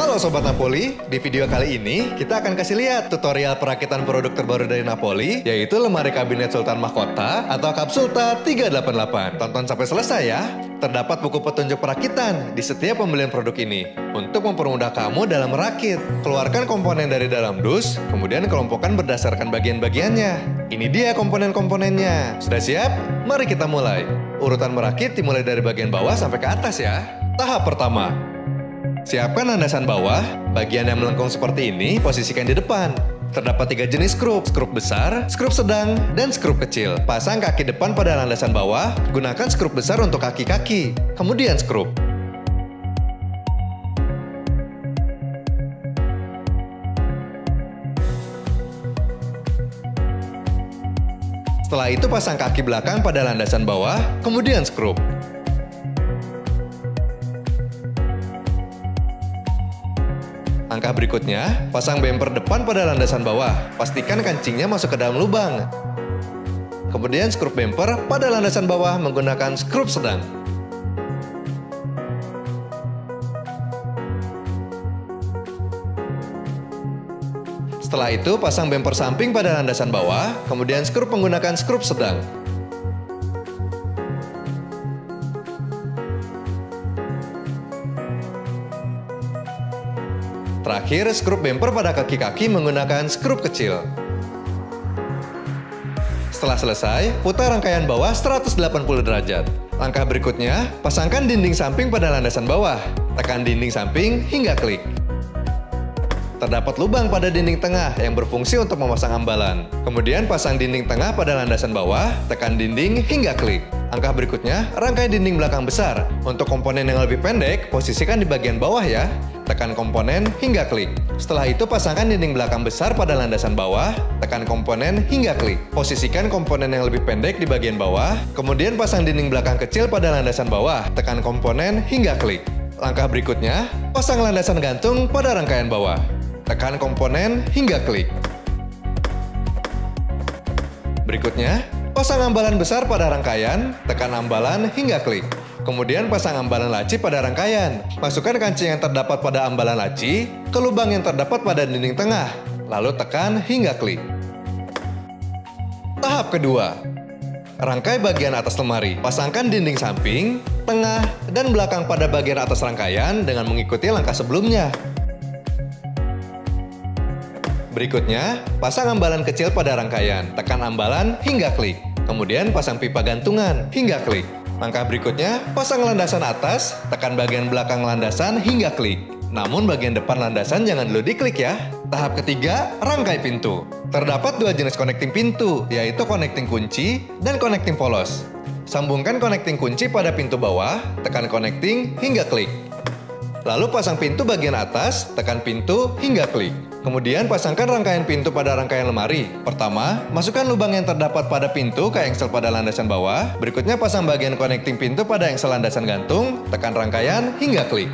Halo Sobat Napoli, di video kali ini kita akan kasih lihat tutorial perakitan produk terbaru dari Napoli, yaitu lemari kabinet Sultan Mahkota atau Kapsulta 388. Tonton sampai selesai ya. Terdapat buku petunjuk perakitan di setiap pembelian produk ini untuk mempermudah kamu dalam merakit. Keluarkan komponen dari dalam dus, kemudian kelompokkan berdasarkan bagian-bagiannya. Ini dia komponen-komponennya. Sudah siap? Mari kita mulai. Urutan merakit dimulai dari bagian bawah sampai ke atas ya. Tahap pertama, siapkan landasan bawah. Bagian yang melengkung seperti ini posisikan di depan. Terdapat 3 jenis skrup besar, skrup sedang, dan skrup kecil. Pasang kaki depan pada landasan bawah, gunakan skrup besar untuk kaki-kaki. Kemudian skrup. Setelah itu pasang kaki belakang pada landasan bawah, kemudian skrup. Langkah berikutnya, pasang bumper depan pada landasan bawah. Pastikan kancingnya masuk ke dalam lubang. Kemudian skrup bumper pada landasan bawah menggunakan skrup sedang. Setelah itu, pasang bumper samping pada landasan bawah, kemudian skrup menggunakan skrup sedang. Terakhir, skrup bumper pada kaki-kaki menggunakan skrup kecil. Setelah selesai, putar rangkaian bawah 180 derajat. Langkah berikutnya, pasangkan dinding samping pada landasan bawah. Tekan dinding samping hingga klik. Terdapat lubang pada dinding tengah yang berfungsi untuk memasang ambalan. Kemudian pasang dinding tengah pada landasan bawah, tekan dinding hingga klik. Langkah berikutnya, rangkai dinding belakang besar. Untuk komponen yang lebih pendek, posisikan di bagian bawah ya. Tekan komponen hingga klik. Setelah itu pasangkan dinding belakang besar pada landasan bawah, tekan komponen hingga klik. Posisikan komponen yang lebih pendek di bagian bawah, kemudian pasang dinding belakang kecil pada landasan bawah, tekan komponen hingga klik. Langkah berikutnya, pasang landasan gantung pada rangkaian bawah. Tekan komponen hingga klik. Berikutnya, pasang ambalan besar pada rangkaian, tekan ambalan hingga klik. Kemudian pasang ambalan laci pada rangkaian. Masukkan kancing yang terdapat pada ambalan laci ke lubang yang terdapat pada dinding tengah. Lalu tekan hingga klik. Tahap kedua, rangkai bagian atas lemari. Pasangkan dinding samping, tengah, dan belakang pada bagian atas rangkaian dengan mengikuti langkah sebelumnya. Berikutnya, pasang ambalan kecil pada rangkaian. Tekan ambalan hingga klik. Kemudian pasang pipa gantungan hingga klik. Langkah berikutnya, pasang landasan atas, tekan bagian belakang landasan hingga klik. Namun bagian depan landasan jangan dulu diklik ya. Tahap ketiga, rangkai pintu. Terdapat 2 jenis connecting pintu, yaitu connecting kunci dan connecting polos. Sambungkan connecting kunci pada pintu bawah, tekan connecting hingga klik. Lalu pasang pintu bagian atas, tekan pintu hingga klik. Kemudian pasangkan rangkaian pintu pada rangkaian lemari. Pertama, masukkan lubang yang terdapat pada pintu ke engsel pada landasan bawah. Berikutnya pasang bagian connecting pintu pada engsel landasan gantung, tekan rangkaian hingga klik.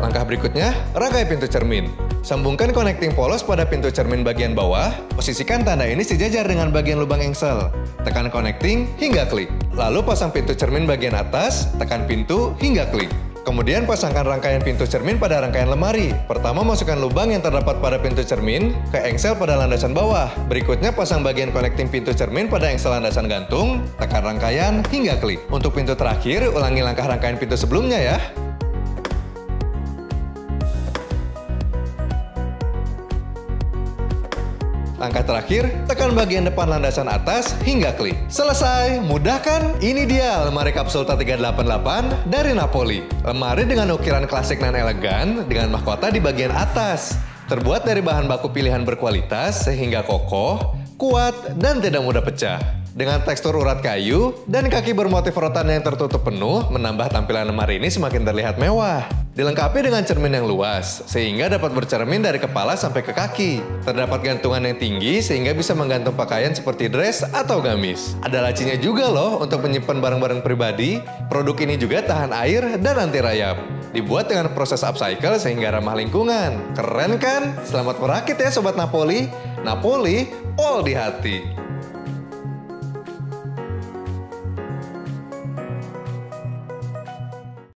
Langkah berikutnya, rangkai pintu cermin. Sambungkan connecting polos pada pintu cermin bagian bawah. Posisikan tanda ini sejajar dengan bagian lubang engsel. Tekan connecting hingga klik. Lalu pasang pintu cermin bagian atas, tekan pintu hingga klik. Kemudian pasangkan rangkaian pintu cermin pada rangkaian lemari. Pertama, masukkan lubang yang terdapat pada pintu cermin ke engsel pada landasan bawah. Berikutnya, pasang bagian connecting pintu cermin pada engsel landasan gantung, tekan rangkaian hingga klik. Untuk pintu terakhir, ulangi langkah rangkaian pintu sebelumnya ya. Langkah terakhir, tekan bagian depan landasan atas hingga klik. Selesai, mudah kan? Ini dia lemari Kapsulta 388 dari Napoli. Lemari dengan ukiran klasik dan elegan dengan mahkota di bagian atas. Terbuat dari bahan baku pilihan berkualitas sehingga kokoh, kuat, dan tidak mudah pecah. Dengan tekstur urat kayu dan kaki bermotif rotan yang tertutup penuh, menambah tampilan lemari ini semakin terlihat mewah. Dilengkapi dengan cermin yang luas, sehingga dapat bercermin dari kepala sampai ke kaki. Terdapat gantungan yang tinggi, sehingga bisa menggantung pakaian seperti dress atau gamis. Ada lacinya juga loh untuk menyimpan barang-barang pribadi. Produk ini juga tahan air dan anti rayap. Dibuat dengan proses upcycle sehingga ramah lingkungan. Keren kan? Selamat merakit ya Sobat Napoli. Napoli, all di hati.